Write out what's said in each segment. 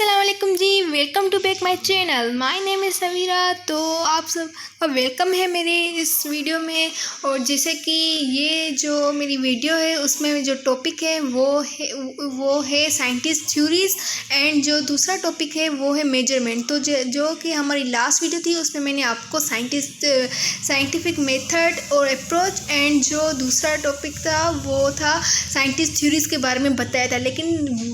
अस्सलाम वालेकुम जी। Welcome to back my channel. My name is Sameera. तो आप सब का वेलकम है मेरे इस वीडियो में। और जैसे कि ये जो मेरी वीडियो है उसमें जो टॉपिक है वो है साइंटिस्ट थ्योरीज़, एंड जो दूसरा टॉपिक है वो है मेजरमेंट। तो जो कि हमारी लास्ट वीडियो थी उसमें मैंने आपको साइंटिफिक मेथड और अप्रोच, एंड जो दूसरा टॉपिक था वो था साइंटिस्ट थ्योरीज़ के बारे में बताया था। लेकिन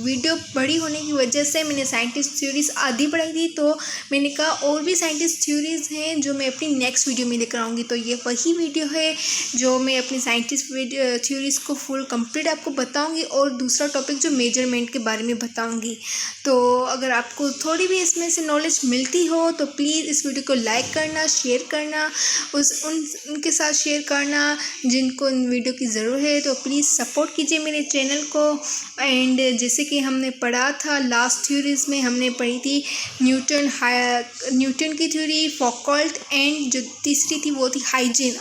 वीडियो बड़ी होने की वजह से मैंने साइंटिस्ट थ्योरीज़ आधी पढ़ाई थी, तो मैंने कहा और भी साइंटिस्ट थ्योरीज़ हैं जो मैं अपनी नेक्स्ट वीडियो में लेकर आऊँगी। तो ये वही वीडियो है जो मैं अपनी साइंटिस्ट थ्योरीज़ को फुल कंप्लीट आपको बताऊँगी, और दूसरा टॉपिक जो मेजरमेंट के बारे में बताऊँगी। तो अगर आपको थोड़ी भी इसमें से नॉलेज मिलती हो तो प्लीज़ इस वीडियो को लाइक करना, शेयर करना, उनके साथ शेयर करना जिनको इन वीडियो की ज़रूरत है। तो प्लीज़ सपोर्ट कीजिए मेरे चैनल को। एंड जैसे कि हमने पढ़ा था लास्ट थ्योरीज़ में, हमने पढ़ी थी न्यूटन की थ्योरी, फौकॉल्ट, एंड जो तीसरी थी वो थी हाइजीन।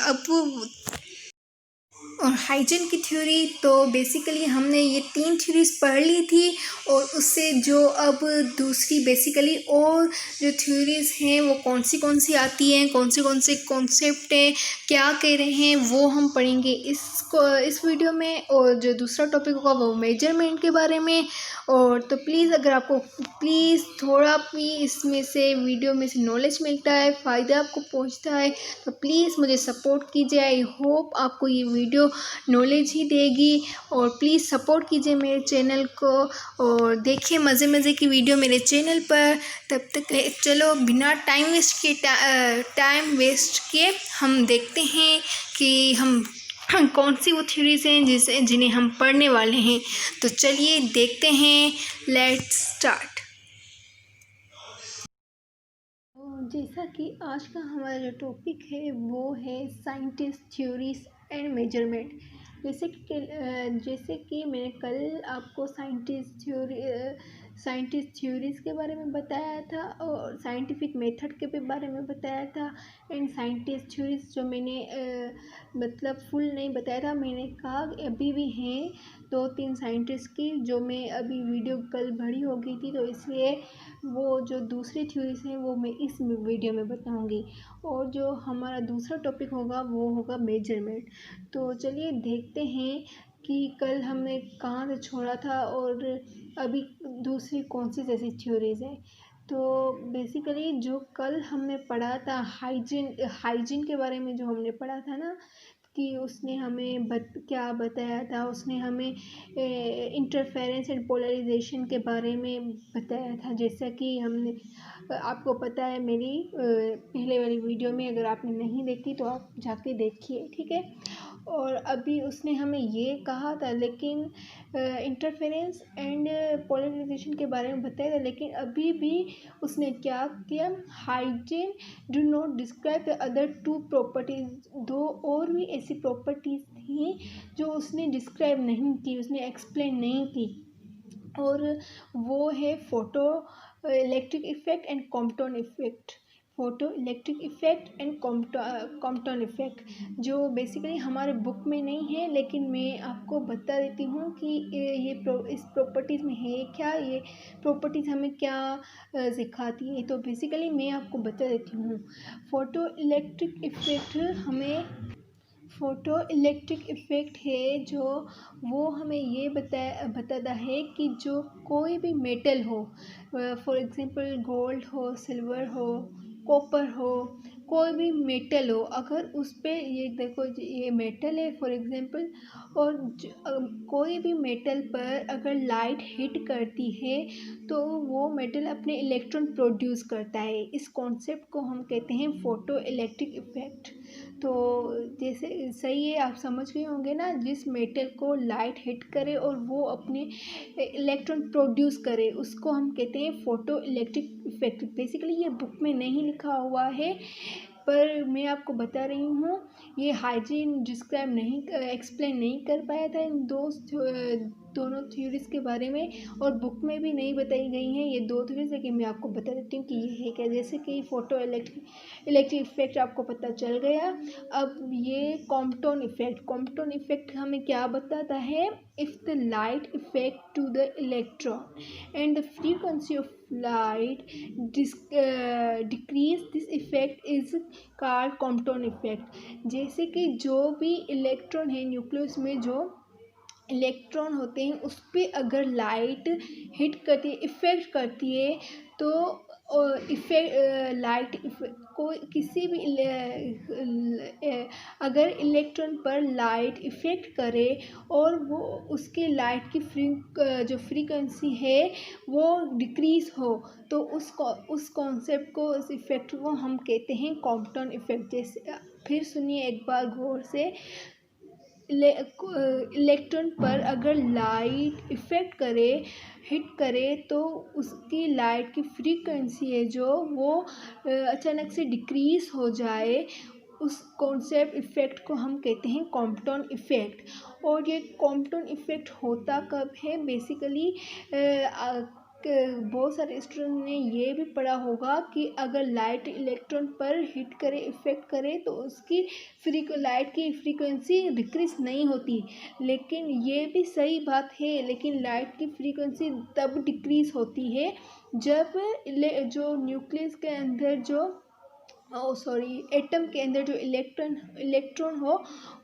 और हाइजीन की थ्योरी, तो बेसिकली हमने ये 3 थ्योरीज़ पढ़ ली थी। और उससे जो अब दूसरी बेसिकली और जो थ्योरीज़ हैं वो कौन सी आती हैं, कौन से कॉन्सेप्ट हैं, क्या कह रहे हैं, वो हम पढ़ेंगे इस वीडियो में। और जो दूसरा टॉपिक होगा वो मेजरमेंट के बारे में। और तो प्लीज़ अगर आपको प्लीज़ थोड़ा भी इसमें से वीडियो में से नॉलेज मिलता है, फ़ायदा आपको पहुंचता है, तो प्लीज़ मुझे सपोर्ट कीजिए। आई होप आपको ये वीडियो नॉलेज ही देगी। और प्लीज़ सपोर्ट कीजिए मेरे चैनल को, और देखिए मज़े की वीडियो मेरे चैनल पर। तब तक चलो बिना टाइम वेस्ट किए हम देखते हैं कि हम कौन सी वो थ्योरीज़ हैं जिन्हें हम पढ़ने वाले हैं। तो चलिए देखते हैं, लेट्स स्टार्ट। जैसा कि आज का हमारा जो टॉपिक है वो है साइंटिस्ट थ्योरीज एंड मेजरमेंट। जैसे कि मैंने कल आपको साइंटिस्ट थ्योरीज़ के बारे में बताया था, और साइंटिफिक मेथड के बारे में बताया था। एंड साइंटिस्ट थ्योरीज़ जो मैंने मतलब फुल नहीं बताया था, मैंने कहा अभी भी हैं 2-3 साइंटिस्ट की जो मैं अभी वीडियो कल भरी हो गई थी, तो इसलिए वो जो दूसरी थ्योरीज हैं वो मैं इस वीडियो में बताऊंगी। और जो हमारा दूसरा टॉपिक होगा वो होगा मेजरमेंट। तो चलिए देखते हैं कि कल हमने कहाँ से छोड़ा था और अभी दूसरी कौन सी जैसी थ्योरीज है। तो बेसिकली जो कल हमने पढ़ा था हाइजीन के बारे में, जो हमने पढ़ा था ना, कि उसने हमें क्या बताया था। उसने हमें इंटरफेरेंस एंड पोलराइजेशन के बारे में बताया था। जैसा कि हमने आपको पता है मेरी पहले वाली वीडियो में, अगर आपने नहीं देखी तो आप जाके देखिए, ठीक है। और अभी उसने हमें ये कहा था, लेकिन इंटरफेरेंस एंड पोलराइजेशन के बारे में बताया था, लेकिन अभी भी उसने क्या किया, hygiene do not describe the other 2 properties. 2 और भी ऐसी प्रॉपर्टीज थी जो उसने डिस्क्राइब नहीं की, उसने एक्सप्लेन नहीं की। और वो है photo electric effect and Compton effect. Photo electric effect and Compton effect, जो बेसिकली हमारे बुक में नहीं है, लेकिन मैं आपको बता देती हूँ कि इस प्रॉपर्टीज़ में है क्या, ये प्रॉपर्टीज़ हमें क्या सिखाती है। तो बेसिकली मैं आपको बता देती हूँ। फोटो इलेक्ट्रिक इफेक्ट है जो वो हमें ये बताता है कि जो कोई भी मेटल हो, फॉर एग्जांपल गोल्ड हो, सिल्वर हो, कॉपर हो, कोई भी मेटल हो, अगर उस पर ये देखो ये मेटल है फॉर एग्जांपल, और कोई भी मेटल पर अगर लाइट हिट करती है तो वो मेटल अपने इलेक्ट्रॉन प्रोड्यूस करता है। इस कॉन्सेप्ट को हम कहते हैं फोटो इलेक्ट्रिक इफेक्ट। तो जैसे सही है, आप समझ गए होंगे ना, जिस मेटल को लाइट हिट करे और वो अपने इलेक्ट्रॉन प्रोड्यूस करे उसको हम कहते हैं फोटो इलेक्ट्रिक इफेक्ट। बेसिकली ये बुक में नहीं लिखा हुआ है, पर मैं आपको बता रही हूँ। ये हाइजीन एक्सप्लेन नहीं कर पाया था इन दोनों थ्योरीज के बारे में, और बुक में भी नहीं बताई गई हैं ये 2 थ्योरीज, लेकिन मैं आपको बता देती हूँ कि ये है क्या। जैसे कि फोटो इलेक्ट्रिक इफेक्ट आपको पता चल गया। अब ये कॉम्पटन इफेक्ट हमें क्या बताता है? If the light effect to the electron and the frequency of light decrease, this effect is called Compton effect. जैसे कि जो भी इलेक्ट्रॉन है, न्यूक्लियस में जो इलेक्ट्रॉन होते हैं उस पर अगर लाइट हिट करती है, इफ़ेक्ट करती है, तो लाइट को किसी भी अगर इलेक्ट्रॉन पर लाइट इफ़ेक्ट करे और वो उसके लाइट की जो फ्रीक्वेंसी है वो डिक्रीज़ हो, तो उस कॉन्सेप्ट को, उस इफ़ेक्ट को हम कहते हैं कॉम्पटन इफ़ेक्ट। जैसे फिर सुनिए एक बार गौर से, इलेक्ट्रॉन पर अगर लाइट इफ़ेक्ट करे, हिट करे, तो उसकी लाइट की फ्रीक्वेंसी है जो वो अचानक से डिक्रीज़ हो जाए, उस कॉन्सेप्ट इफ़ेक्ट को हम कहते हैं कॉम्पटन इफ़ेक्ट। और ये कॉम्पटन इफ़ेक्ट होता कब है? बेसिकली बहुत सारे स्टूडेंट ने ये भी पढ़ा होगा कि अगर लाइट इलेक्ट्रॉन पर हिट करे, इफ़ेक्ट करे, तो उसकी लाइट की फ्रीक्वेंसी डिक्रीज नहीं होती। लेकिन ये भी सही बात है, लेकिन लाइट की फ्रीक्वेंसी तब डिक्रीज होती है जब जो न्यूक्लियस के अंदर जो एटम के अंदर जो इलेक्ट्रॉन हो,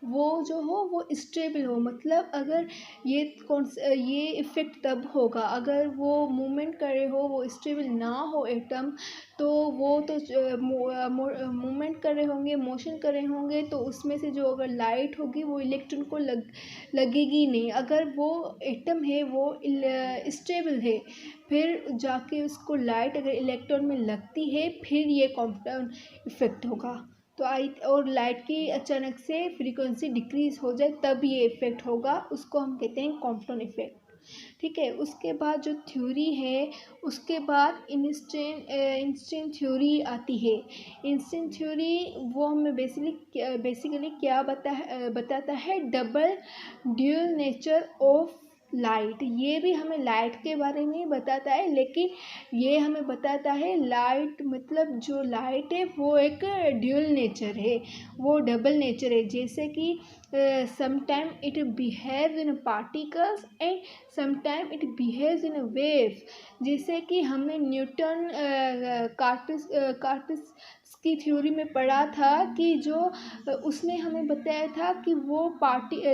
वो स्टेबल हो। मतलब अगर ये इफ़ेक्ट तब होगा अगर वो मूवमेंट कर रहे हो, वो स्टेबल ना हो एटम, तो वो तो मूवमेंट कर रहे होंगे, मोशन कर रहे होंगे, तो उसमें से जो अगर लाइट होगी वो इलेक्ट्रॉन को लगेगी नहीं। अगर वो एटम है वो स्टेबल है, फिर जाके उसको लाइट अगर इलेक्ट्रॉन में लगती है, फिर ये कॉम्पटन इफ़ेक्ट होगा। तो और लाइट की अचानक से फ्रीक्वेंसी डिक्रीज हो जाए तब ये इफ़ेक्ट होगा, उसको हम कहते हैं कॉम्पटन इफ़ेक्ट। ठीक है। उसके बाद जो थ्योरी है, उसके बाद इंस्टेंट थ्योरी आती है। इंस्टेंट थ्योरी वो हमें बेसिकली क्या बताता है? Double dual nature of light. ये भी हमें लाइट के बारे में ही बताता है, लेकिन ये हमें बताता है लाइट, मतलब जो लाइट है वो एक ड्यूल नेचर है, वो डबल नेचर है। जैसे कि sometime it behaves in particles and sometime it behaves in waves. जैसे कि हमने न्यूटन कार्टेस की थ्योरी में पढ़ा था कि जो उसने हमें बताया था कि वो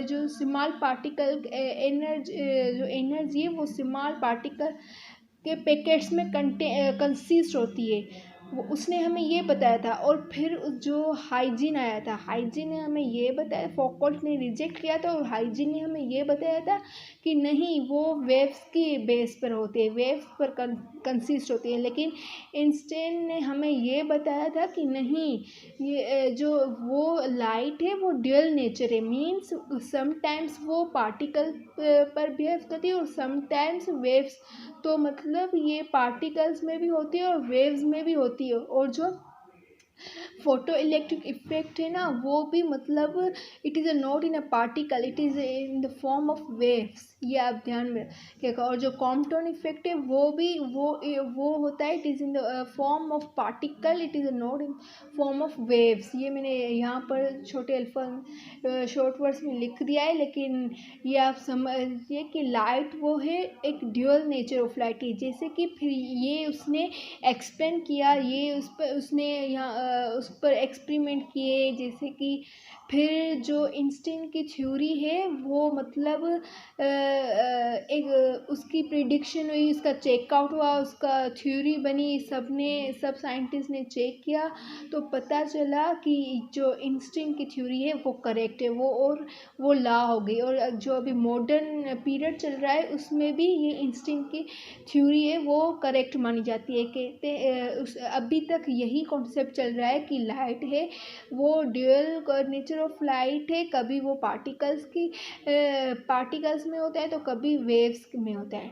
जो स्मॉल पार्टिकल जो एनर्जी है वो स्मॉल पार्टिकल के पैकेट्स में कंसिस्ट होती है, वो उसने हमें ये बताया था। और फिर जो हाइजीन आया था, हाइजीन ने हमें ये बताया, फौकॉल्ट ने रिजेक्ट किया था, और हाइजीन ने हमें ये बताया था कि नहीं, वो वेव्स की बेस पर होते हैं, वेव्स पर कंसिस्ट होती है। लेकिन आइंस्टाइन ने हमें ये बताया था कि नहीं, ये जो वो लाइट है वो ड्यूअल नेचर है, मीन्स समटाइम्स वो पार्टिकल पर बिहेव करती है और समटाइम्स वेव्स। तो मतलब ये पार्टिकल्स में भी होती है और वेव्स में भी होती है। और जो फोटो इलेक्ट्रिक इफेक्ट है ना, वो भी मतलब it is not in a particle, it is in the form of waves, ये आप ध्यान में रखिएगा। और जो कॉम्पटन इफेक्ट है वो भी वो होता है, it is in the form of particle, it is not in form of waves. ये मैंने यहाँ पर छोटे अल्फा शॉर्ट वर्ड्स में लिख दिया है, लेकिन ये आप समझिए कि लाइट वो है एक ड्यूअल नेचर ऑफ लाइट है। जैसे कि फिर ये उसने एक्सप्लेन किया, ये उस पर एक्सपेरिमेंट किए। जैसे कि फिर जो आइंस्टाइन की थ्योरी है वो मतलब एक उसकी प्रिडिक्शन हुई, उसका चेकआउट हुआ, उसका थ्योरी बनी, सब साइंटिस्ट ने चेक किया, तो पता चला कि जो आइंस्टाइन की थ्योरी है वो करेक्ट है, वो ला हो गई। और जो अभी मॉडर्न पीरियड चल रहा है उसमें भी ये आइंस्टाइन की थ्योरी है वो करेक्ट मानी जाती है। अभी तक यही कॉन्सेप्ट चल रहा है कि लाइट है वो ड्यूअल नेचर ऑफ लाइट है, कभी वो पार्टिकल्स में होता है तो कभी वेव्स में होता है।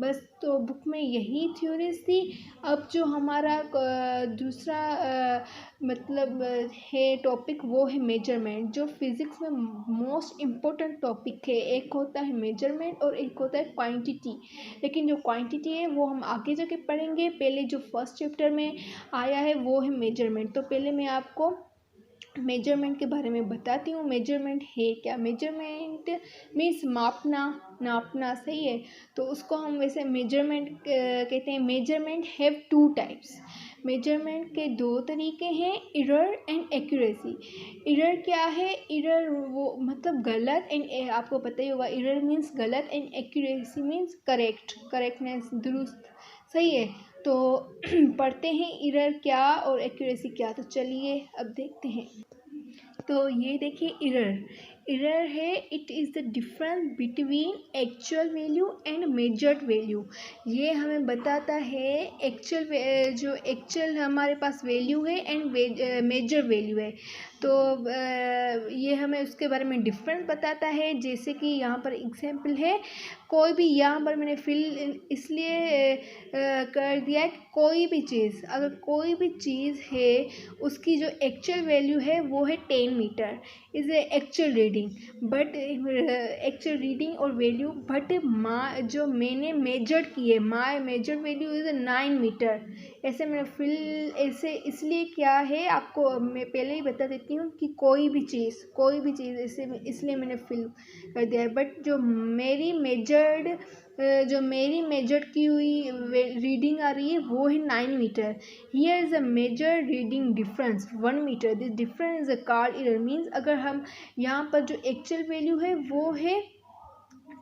बस तो बुक में यही थ्योरीज थी। अब जो हमारा दूसरा मतलब है टॉपिक, वो है मेजरमेंट, जो फिज़िक्स में मोस्ट इम्पोर्टेंट टॉपिक है। एक होता है मेजरमेंट और एक होता है क्वांटिटी, लेकिन जो क्वांटिटी है वो हम आगे जाके पढ़ेंगे। पहले जो फर्स्ट चैप्टर में आया है वो है मेजरमेंट। तो पहले मैं आपको मेजरमेंट के बारे में बताती हूँ। मेजरमेंट है क्या? मेजरमेंट मीन्स मापना, नापना, सही है। तो उसको हम वैसे मेजरमेंट कहते हैं। Measurement have two types. Measurement के दो तरीके हैं, एरर एंड एक्यूरेसी। एरर क्या है? एरर वो मतलब गलत, एंड आपको पता ही होगा एरर मीन्स गलत, and accuracy means correct, correctness, दुरुस्त, सही है। तो पढ़ते हैं एरर क्या और एक्यूरेसी क्या। तो चलिए अब देखते हैं। तो ये देखिए एरर। एरर है it is the difference between actual value and measured value. ये हमें बताता है एक्चुअल, जो एक्चुअल हमारे पास वैल्यू है एंड मेजर वैल्यू है। तो ये हमें उसके बारे में डिफरेंस बताता है। जैसे कि यहाँ पर एग्जांपल है, कोई भी, यहाँ पर मैंने फिल इसलिए कर दिया है कि कोई भी चीज़, अगर कोई भी चीज़ है उसकी जो एक्चुअल वैल्यू है वो है 10 metre is actual reading, but actual reading और वैल्यू, बट जो मैंने मेजर की है, my measure value is 9 metre. ऐसे मैंने फिल, ऐसे इसलिए क्या है आपको मैं पहले ही बता देती हूँ कि कोई भी चीज़ ऐसे इसलिए मैंने फिल कर दिया है। बट जो मेरी मेजर्ड की हुई रीडिंग आ रही है वो है 9 metre. Here is a measure reading difference 1 metre. This difference is a called error. Means अगर हम यहाँ पर जो एक्चुअल वैल्यू है वो है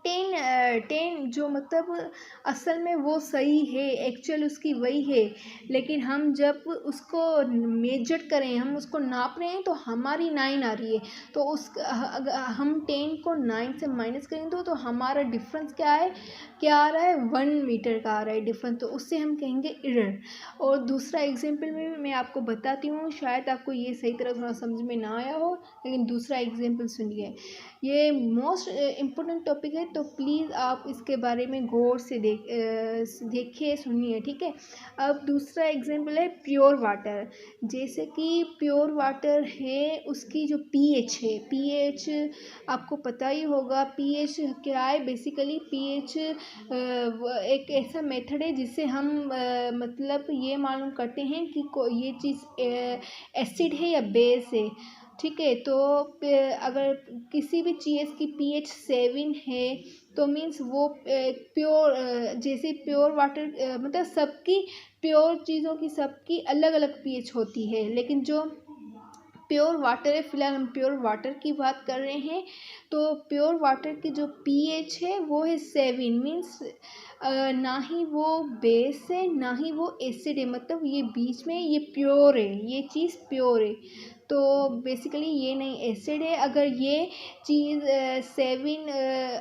10, जो मतलब असल में वो सही है, एक्चुअल उसकी वही है, लेकिन हम जब उसको मेजर करें, हम उसको नाप रहे हैं तो हमारी 9 आ रही है। तो अगर हम 10 को 9 से माइनस करें तो हमारा डिफरेंस क्या आ रहा है? 1 मीटर का आ रहा है डिफरेंस। तो उससे हम कहेंगे एरर। और दूसरा एग्जाम्पल में मैं आपको बताती हूँ, शायद आपको ये सही तरह थोड़ा समझ में ना आया हो, लेकिन दूसरा एग्जाम्पल सुनिए। ये मोस्ट इम्पोर्टेंट टॉपिक है, तो प्लीज़ आप इसके बारे में गौर से देखिए, सुनिए, ठीक है। अब दूसरा एग्जाम्पल है प्योर वाटर। जैसे कि प्योर वाटर है, उसकी जो पीएच है, पीएच आपको पता ही होगा। पीएच क्या है? बेसिकली पीएच एक ऐसा मेथड है जिससे हम मतलब ये मालूम करते हैं कि ये चीज़ एसिड है या बेस है, ठीक है। तो अगर किसी भी चीज़ की पीएच 7 है तो मीन्स वो प्योर, जैसे प्योर वाटर मतलब सबकी प्योर चीज़ों की सबकी अलग अलग पीएच होती है, लेकिन जो प्योर वाटर है, फिलहाल हम प्योर वाटर की बात कर रहे हैं। तो प्योर वाटर की जो पीएच है वो है 7। मीन्स ना ही वो बेस है ना ही वो एसिड है, मतलब ये बीच में, ये प्योर है, ये चीज़ प्योर है। तो बेसिकली ये नहीं एसिड है। अगर ये चीज़ 7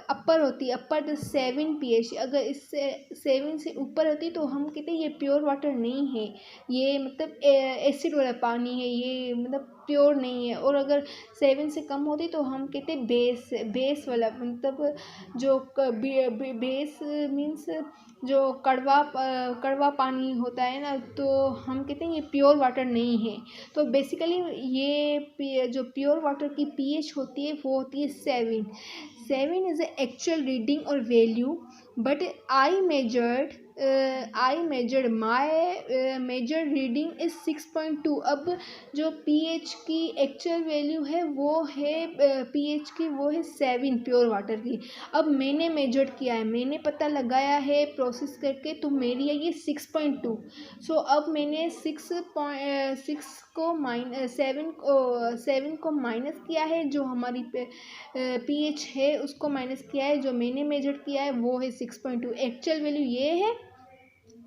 अपर होती, अपर द 7 पीएच, अगर इससे 7 से ऊपर होती तो हम कहते हैं ये प्योर वाटर नहीं है, ये मतलब एसिड वाला पानी है, ये मतलब प्योर नहीं है। और अगर 7 से कम होती तो हम कहते हैं बेस वाला, मतलब जो बेस मीन्स जो कड़वा पानी होता है ना, तो हम कहते हैं ये प्योर वाटर नहीं है। तो बेसिकली ये जो प्योर वाटर की पीएच होती है वो होती है 7 इज़ एक्चुअल रीडिंग और value, but I measured my measure reading is 6.2। अब जो पीएच की एक्चुअल वैल्यू है वो है पीएच की वो है 7 प्योर वाटर की। अब मैंने मेजर किया है, मैंने पता लगाया है प्रोसेस करके, तो मेरी है ये 6.2। सो अब मैंने 6 को सेवन को माइनस किया है, जो हमारी पीएच है उसको माइनस किया है, जो मैंने मेजर किया है वो है 6.2। एक्चुअल वैल्यू ये है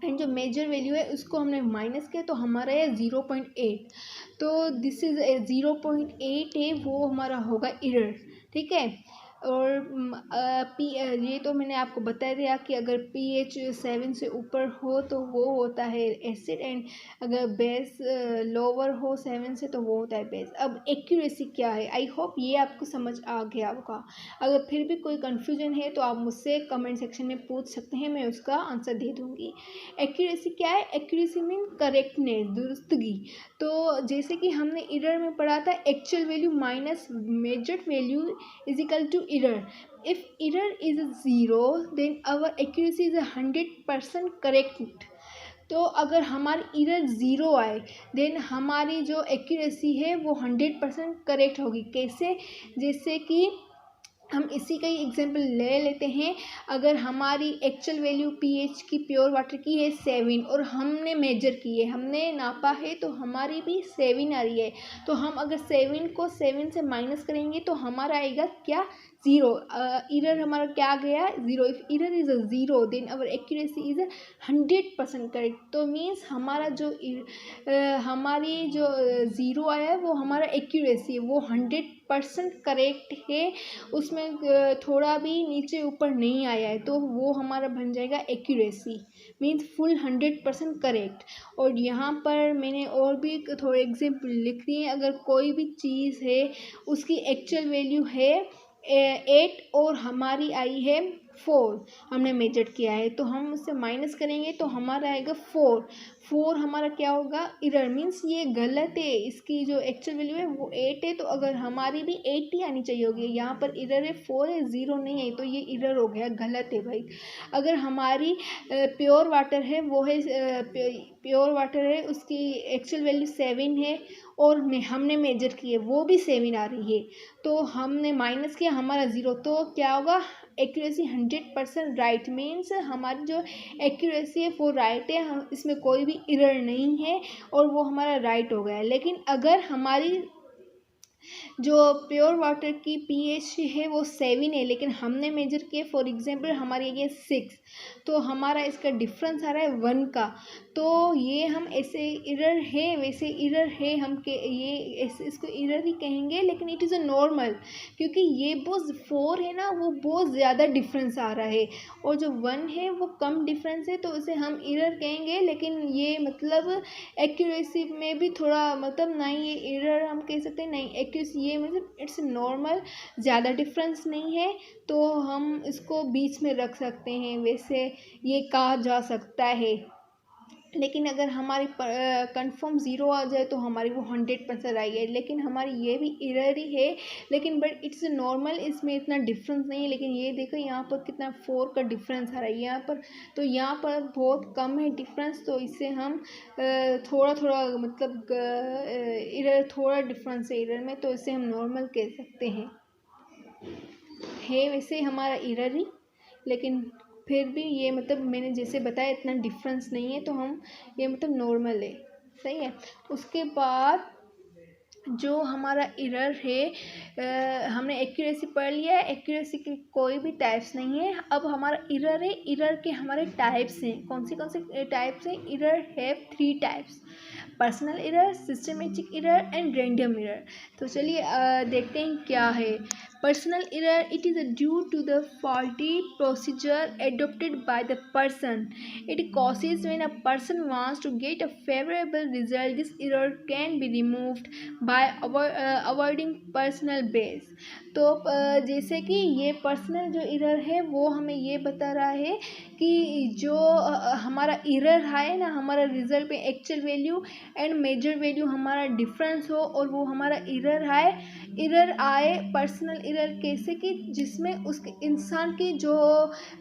एंड जो मेजर वैल्यू है उसको हमने माइनस किया तो हमारा है 0.8। तो दिस इज़ 0.8 है, वो हमारा होगा एरर, ठीक है। और ये तो मैंने आपको बता दिया कि अगर pH 7 से ऊपर हो तो वो होता है एसिड, एंड अगर बेस लोअर हो 7 से तो वो होता है बेस। अब एक्यूरेसी क्या है, आई होप ये आपको समझ आ गया होगा। अगर फिर भी कोई कन्फ्यूजन है तो आप मुझसे कमेंट सेक्शन में पूछ सकते हैं, मैं उसका आंसर दे दूँगी। एक्यूरेसी क्या है, एक्यूरेसी मीन करेक्टनेस, दुरुस्तगी। तो जैसे कि हमने एरर में पढ़ा था, actual value minus measured value is equal to error. if error is 0 then our accuracy is 100% correct। तो अगर हमारी एरर 0 आए देन हमारी जो एक्यूरेसी है वो 100% करेक्ट होगी। कैसे, जैसे कि हम इसी का ही एग्जांपल ले लेते हैं। अगर हमारी एक्चुअल वैल्यू पीएच की प्योर वाटर की है 7 और हमने मेजर की है, हमने नापा है तो हमारी भी 7 आ रही है, तो हम अगर 7 को 7 से माइनस करेंगे तो हमारा आएगा क्या, 0। एरर हमारा क्या गया, 0। If error is 0 then our accuracy is 100% correct. तो मीन्स हमारा जो हमारी जो 0 आया है वो हमारा एक्यूरेसी है, वो 100% करेक्ट है, उसमें थोड़ा भी नीचे ऊपर नहीं आया है, तो वो हमारा बन जाएगा एक्यूरेसी, मीन्स फुल 100% करेक्ट। और यहाँ पर मैंने और भी थोड़े एग्जाम्पल लिख दिए। अगर कोई भी चीज़ है उसकी एक्चुअल वैल्यू है 8 और हमारी आई है 4, हमने मेजर किया है, तो हम उससे माइनस करेंगे तो हमारा आएगा 4 हमारा क्या होगा, एरर। मीन्स ये गलत है, इसकी जो एक्चुअल वैल्यू है वो 8 है, तो अगर हमारी भी 8 ही आनी चाहिए होगी, यहाँ पर एरर है 4 है, 0 नहीं है, तो ये एरर हो गया, गलत है भाई। अगर हमारी प्योर वाटर है, वो है प्योर वाटर है, उसकी एक्चुअल वैल्यू 7 है और हमने मेजर की है, वो भी 7 आ रही है, तो हमने माइनस किया, हमारा 0, तो क्या होगा, एक्यूरेसी 100% राइट। मीन्स हमारी जो एक्यूरेसी है वो राइट है, हम इसमें कोई भी एरर नहीं है और वो हमारा राइट हो गया। लेकिन अगर हमारी जो प्योर वाटर की पीएच है वो 7 है लेकिन हमने मेजर किया, फॉर एग्जांपल हमारी ये 6, तो हमारा इसका डिफरेंस आ रहा है 1 का, तो ये हम ऐसे एरर है, वैसे एरर है, हम के ये ऐसे इसको एरर ही कहेंगे, लेकिन इट इज़ अ नॉर्मल, क्योंकि ये बहुत 4 है ना, वो बहुत ज़्यादा डिफरेंस आ रहा है, और जो 1 है वो कम डिफरेंस है, तो इसे हम एरर कहेंगे। लेकिन ये मतलब एक्यूरेसी में भी थोड़ा मतलब नहीं, ये एरर हम कह सकते हैं नहीं, एक्यूरेसी ये मतलब इट्स नॉर्मल, ज़्यादा डिफरेंस नहीं है, तो हम इसको बीच में रख सकते हैं, वैसे ये कहा जा सकता है। लेकिन अगर हमारी कंफर्म 0 आ जाए तो हमारी वो 100% आई है, लेकिन हमारी ये भी एरर ही है, लेकिन बट इट्स नॉर्मल, इसमें इतना डिफरेंस नहीं है। लेकिन ये देखो यहाँ पर कितना 4 का डिफरेंस आ रहा है यहाँ पर, तो यहाँ पर बहुत कम है डिफरेंस, तो इससे हम थोड़ा थोड़ा मतलब एरर, थोड़ा डिफरेंस है एरर में, तो इसे हम नॉर्मल कह सकते हैं। है वैसे हमारा एरर ही, लेकिन फिर भी ये मतलब मैंने जैसे बताया इतना डिफरेंस नहीं है, तो हम ये मतलब नॉर्मल है, सही है। उसके बाद जो हमारा एरर है, हमने एक्यूरेसी पढ़ लिया है, एक्यूरेसी के कोई भी टाइप्स नहीं है। अब हमारा एरर है, एरर के हमारे टाइप्स हैं, कौन से टाइप्स हैं, error have 3 types, personal error, systematic error and random error. तो चलिए देखते हैं क्या है। Personal error, it is due to the faulty procedure adopted by the person. It causes when a person wants to get a favorable result. This error can be removed by avoiding personal bias. तो जैसे कि ये personal जो error है वो हमें ये बता रहा है कि जो हमारा एरर है ना, हमारा रिजल्ट में actual value and measure value हमारा डिफरेंस हो और वो हमारा एरर आए पर्सनल एरर कैसे, कि जिसमें उसके इंसान की जो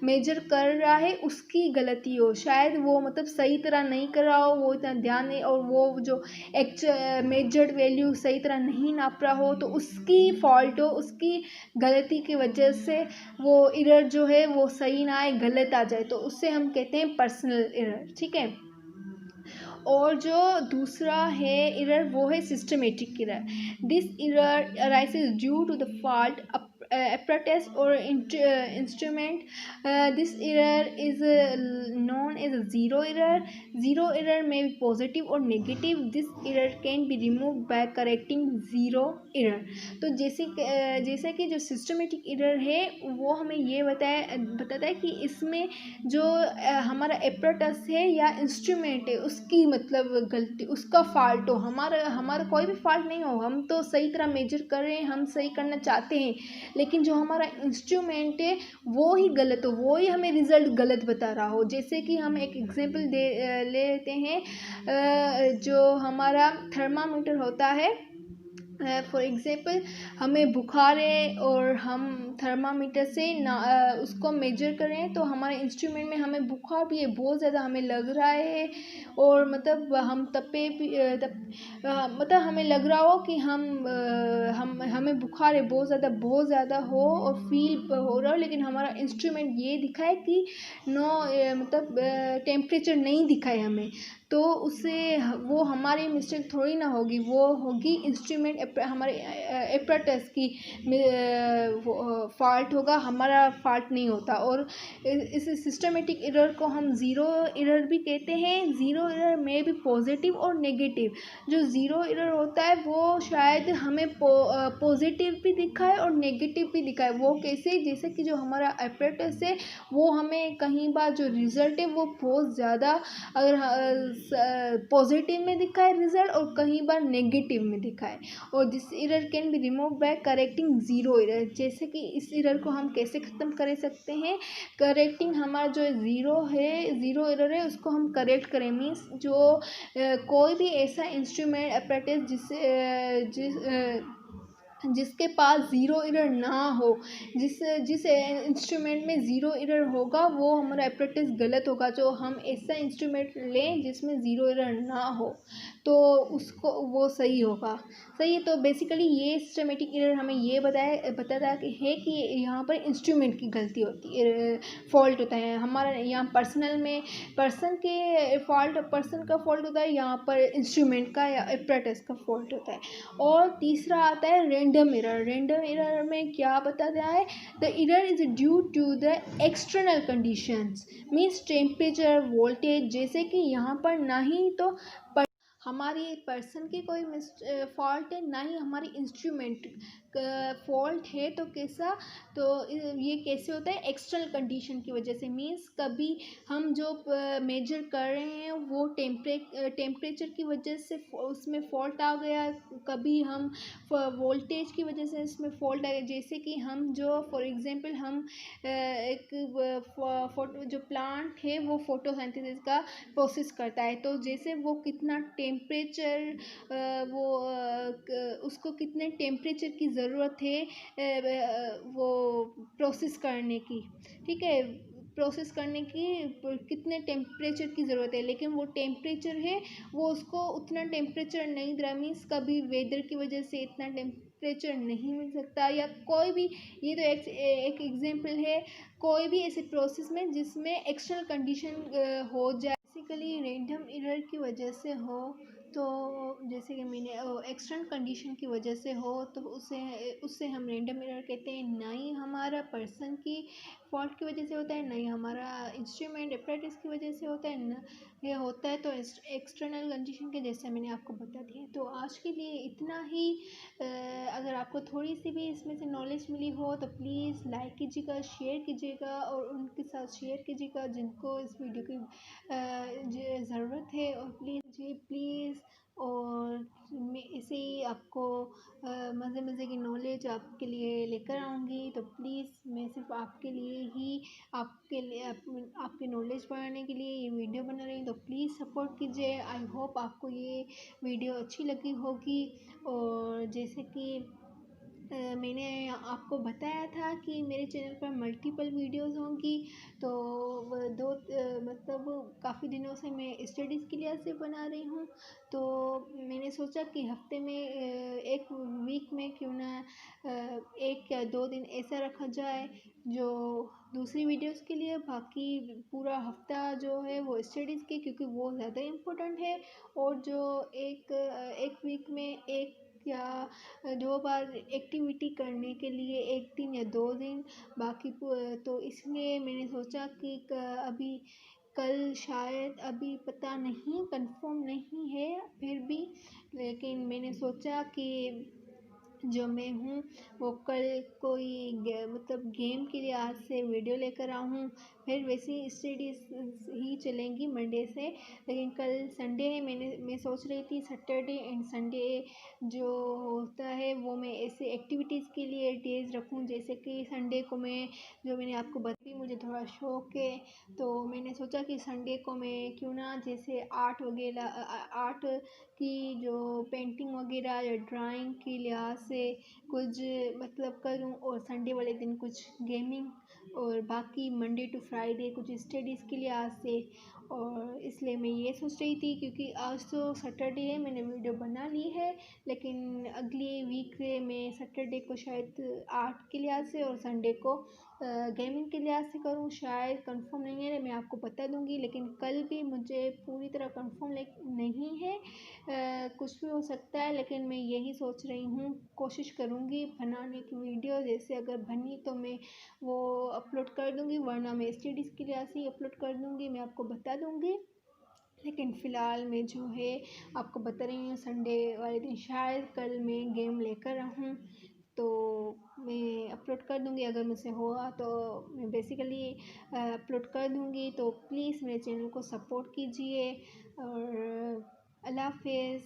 मेजर कर रहा है उसकी गलती हो, शायद वो मतलब सही तरह नहीं कर रहा हो, वो इतना ध्यान नहीं, और वो जो मेजर्ड वैल्यू सही तरह नहीं नाप रहा हो, तो उसकी फॉल्ट हो, उसकी गलती की वजह से वो एरर जो है वो सही ना आए, गलत आ जाए, तो उससे हम कहते हैं पर्सनल एरर, ठीक है। और जो दूसरा है एरर वो है systematic error. This error arises due to the fault apparatus or instrument. This error is known as a zero error. Zero error may be positive or negative. This error can be removed by correcting zero error. तो जैसे कि जो systematic error है वो हमें ये बताता है कि इसमें जो हमारा एपरेटस है या इंस्ट्रूमेंट है उसकी मतलब गलती, उसका फॉल्ट हो, हमारा कोई भी फॉल्ट नहीं हो, हम तो सही तरह मेजर कर रहे हैं, हम सही करना चाहते हैं, लेकिन जो हमारा इंस्ट्रूमेंट है वो ही गलत हो, वो ही हमें रिज़ल्ट गलत बता रहा हो। जैसे कि हम एक एग्जांपल ले लेते हैं, जो हमारा थर्मामीटर होता है, फॉर एग्ज़ाम्पल हमें बुखार है और हम थर्मामीटर से उसको मेजर करें तो हमारे इंस्ट्रूमेंट में हमें बुखार भी है, बहुत ज़्यादा हमें लग रहा है, और मतलब हम मतलब हमें लग रहा हो कि हमें बुखार है, बहुत ज़्यादा हो और फील हो रहा हो, लेकिन हमारा इंस्ट्रूमेंट ये दिखाए कि मतलब टेम्परेचर नहीं दिखाए हमें, तो उससे वो हमारी मिस्टेक थोड़ी ना होगी, वो होगी इंस्ट्रूमेंट हमारे एपरेटस की फॉल्ट होगा, हमारा फॉल्ट नहीं होता। और इस सिस्टमेटिक एरर को हम ज़ीरो एरर भी कहते हैं। ज़ीरो एरर में भी पॉजिटिव और नेगेटिव, जो ज़ीरो एरर होता है वो शायद हमें पॉजिटिव भी दिखाए और नेगेटिव भी दिखाए। वो कैसे, जैसे कि जो हमारा एपरेटस है वो हमें कहीं बार जो रिज़ल्ट है वो बहुत ज़्यादा अगर पॉजिटिव में दिखाए रिजल्ट और कहीं बार नेगेटिव में दिखाए, और this error can be remove by correcting zero error. जैसे कि इस एरर को हम कैसे ख़त्म कर सकते हैं, करेक्टिंग हमारा जो ज़ीरो एरर है उसको हम करेक्ट करें, मीन्स जो कोई भी ऐसा इंस्ट्रूमेंट अपरेटिस जिसके पास ज़ीरो एरर ना हो, जिस इंस्ट्रूमेंट में ज़ीरो एरर होगा वो हमारा अपरेटिस गलत होगा। जो हम ऐसा इंस्ट्रूमेंट लें जिसमें ज़ीरो एरर ना हो तो उसको वो सही होगा। सही है, तो बेसिकली ये सिस्टमेटिक एरर हमें ये बताता है कि यहाँ पर इंस्ट्रूमेंट की गलती होती है, फॉल्ट होता है हमारा, यहाँ पर्सन का फॉल्ट होता है, यहाँ पर इंस्ट्रूमेंट का या अपरेटस का फॉल्ट होता है। और तीसरा आता है रैंडम एरर में क्या बताया है, the error is due to the external conditions, means temperature, voltage. जैसे कि यहाँ पर ना ही तो हमारी पर्सन की कोई फॉल्ट है, ना ही हमारी इंस्ट्रूमेंट फॉल्ट है, तो कैसा, तो ये कैसे होता है, एक्सटर्नल कंडीशन की वजह से। मीन्स कभी हम जो मेजर कर रहे हैं वो टेम्परेचर की वजह से उसमें फॉल्ट आ गया, कभी हम वोल्टेज की वजह से इसमें फॉल्ट आ गया। जैसे कि हम जो फॉर एग्जांपल हम एक फोटो, जो प्लांट है वो फोटोसिंथेसिस का प्रोसेस करता है, तो जैसे वो कितना टेम्परेचर उसको कितने टेम्परेचर की ज़रूरत है वो प्रोसेस करने की, ठीक है, प्रोसेस करने की कितने टेम्परेचर की ज़रूरत है, लेकिन वो टेम्परेचर है वो उसको उतना टेम्परेचर नहीं दे रहा, मीन्स कभी वेदर की वजह से इतना टेम्परेचर नहीं मिल सकता, या कोई भी, ये तो एक एग्जांपल है, कोई भी ऐसे प्रोसेस में जिसमें एक्सटर्नल कंडीशन हो जाए, बेसिकली रैंडम एरर की वजह से हो, तो जैसे कि मैंने एक्सटर्नल कंडीशन की वजह से हो तो उससे हम रैंडम एरर कहते हैं। ना ही हमारा पर्सन की फॉल्ट की वजह से होता है, ना ही हमारा इंस्ट्रूमेंट अपरेटिस की वजह से होता है, ना ये होता है तो एक्सटर्नल कंडीशन के, जैसे मैंने आपको बता दिया। तो आज के लिए इतना ही। अगर आपको थोड़ी सी भी इसमें से नॉलेज मिली हो तो प्लीज़ लाइक कीजिएगा, शेयर कीजिएगा और उनके साथ शेयर कीजिएगा जिनको इस वीडियो की ज़रूरत है, और प्लीज़ और मैं ऐसे ही आपको मज़े की नॉलेज आपके लिए लेकर आऊँगी, तो प्लीज़ मैं सिर्फ आपके लिए ही, आपके नॉलेज बढ़ाने के लिए ये वीडियो बना रही हूँ, तो प्लीज़ सपोर्ट कीजिए। आई होप आपको ये वीडियो अच्छी लगी होगी। और जैसे कि मैंने आपको बताया था कि मेरे चैनल पर मल्टीपल वीडियोस होंगी, तो मतलब काफ़ी दिनों से मैं स्टडीज़ के लिए से बना रही हूँ, तो मैंने सोचा कि हफ्ते में एक वीक में क्यों ना एक या दो दिन ऐसा रखा जाए जो दूसरी वीडियोस के लिए, बाकी पूरा हफ्ता जो है वो स्टडीज़ के, क्योंकि वो ज़्यादा इम्पोर्टेंट है। और जो एक वीक में एक या 2 बार एक्टिविटी करने के लिए 1 दिन या 2 दिन बाकी तो इसलिए मैंने सोचा कि अभी कल शायद, अभी पता नहीं, कंफर्म नहीं है फिर भी, लेकिन मैंने सोचा कि जो मैं हूँ वो कल कोई मतलब गेम के लिए आज से वीडियो लेकर आऊँ। फिर वैसी स्टडीज़ ही चलेंगी मंडे से, लेकिन कल संडे है। मैं सोच रही थी सैटरडे एंड संडे जो होता है वो मैं ऐसे एक्टिविटीज़ के लिए डेज रखूँ, जैसे कि संडे को मैं, जो मैंने आपको बताई, मुझे थोड़ा शौक है तो मैंने सोचा कि संडे को मैं क्यों ना जैसे आर्ट वगैरह आर्ट की जो पेंटिंग वगैरह या ड्राइंग के लिहाज से कुछ मतलब करूँ, और संडे वाले दिन कुछ गेमिंग, और बाकी मंडे टू फ्राइडे कुछ स्टडीज़ के लिहाज से। और इसलिए मैं ये सोच रही थी, क्योंकि आज तो सैटरडे है, मैंने वीडियो बना ली है, लेकिन अगले वीक से मैं सैटरडे को शायद आर्ट के लिहाज से और संडे को गेमिंग के लिहाज से करूँ, शायद कंफर्म नहीं है, मैं आपको बता दूँगी। लेकिन कल भी मुझे पूरी तरह कंफर्म नहीं है, कुछ भी हो सकता है, लेकिन मैं यही सोच रही हूँ, कोशिश करूँगी बनाने की वीडियो, जैसे अगर बनी तो मैं वो अपलोड कर दूँगी, वरना मैं स्टडीज़ के लिहाज से ही अपलोड कर दूँगी, मैं आपको बता दूँगी। लेकिन फ़िलहाल मैं जो है आपको बता रही हूँ, संडे वाले दिन शायद कल मैं गेम लेकर आऊँ, तो मैं अपलोड कर दूँगी। अगर मुझसे हुआ तो मैं बेसिकली अपलोड कर दूँगी। तो प्लीज़ मेरे चैनल को सपोर्ट कीजिए, और अल्लाह हाफ़िज़।